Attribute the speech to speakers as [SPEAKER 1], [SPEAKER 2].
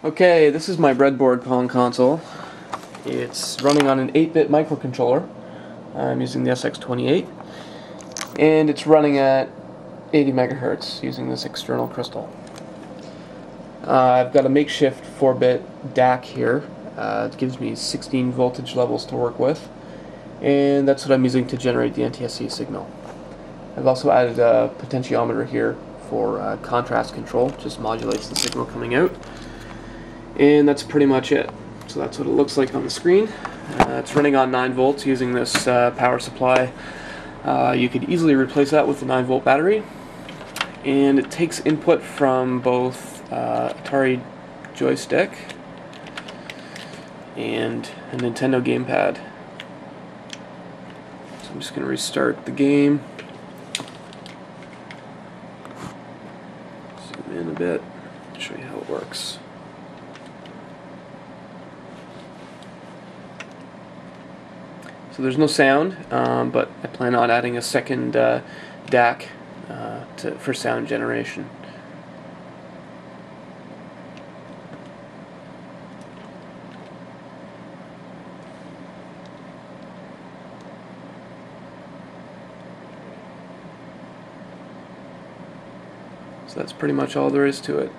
[SPEAKER 1] Okay, this is my Breadboard Pong console. It's running on an 8-bit microcontroller. I'm using the SX28, and it's running at 80 megahertz using this external crystal. I've got a makeshift 4-bit DAC here. It gives me 16 voltage levels to work with, and that's what I'm using to generate the NTSC signal. I've also added a potentiometer here for contrast control, just modulates the signal coming out. And that's pretty much it. So that's what it looks like on the screen. It's running on 9 volts using this power supply. You could easily replace that with a 9-volt battery. And it takes input from both Atari joystick and a Nintendo gamepad. So I'm just going to restart the game. Zoom in a bit, show you how it works. So there's no sound, but I plan on adding a second DAC for sound generation. So that's pretty much all there is to it.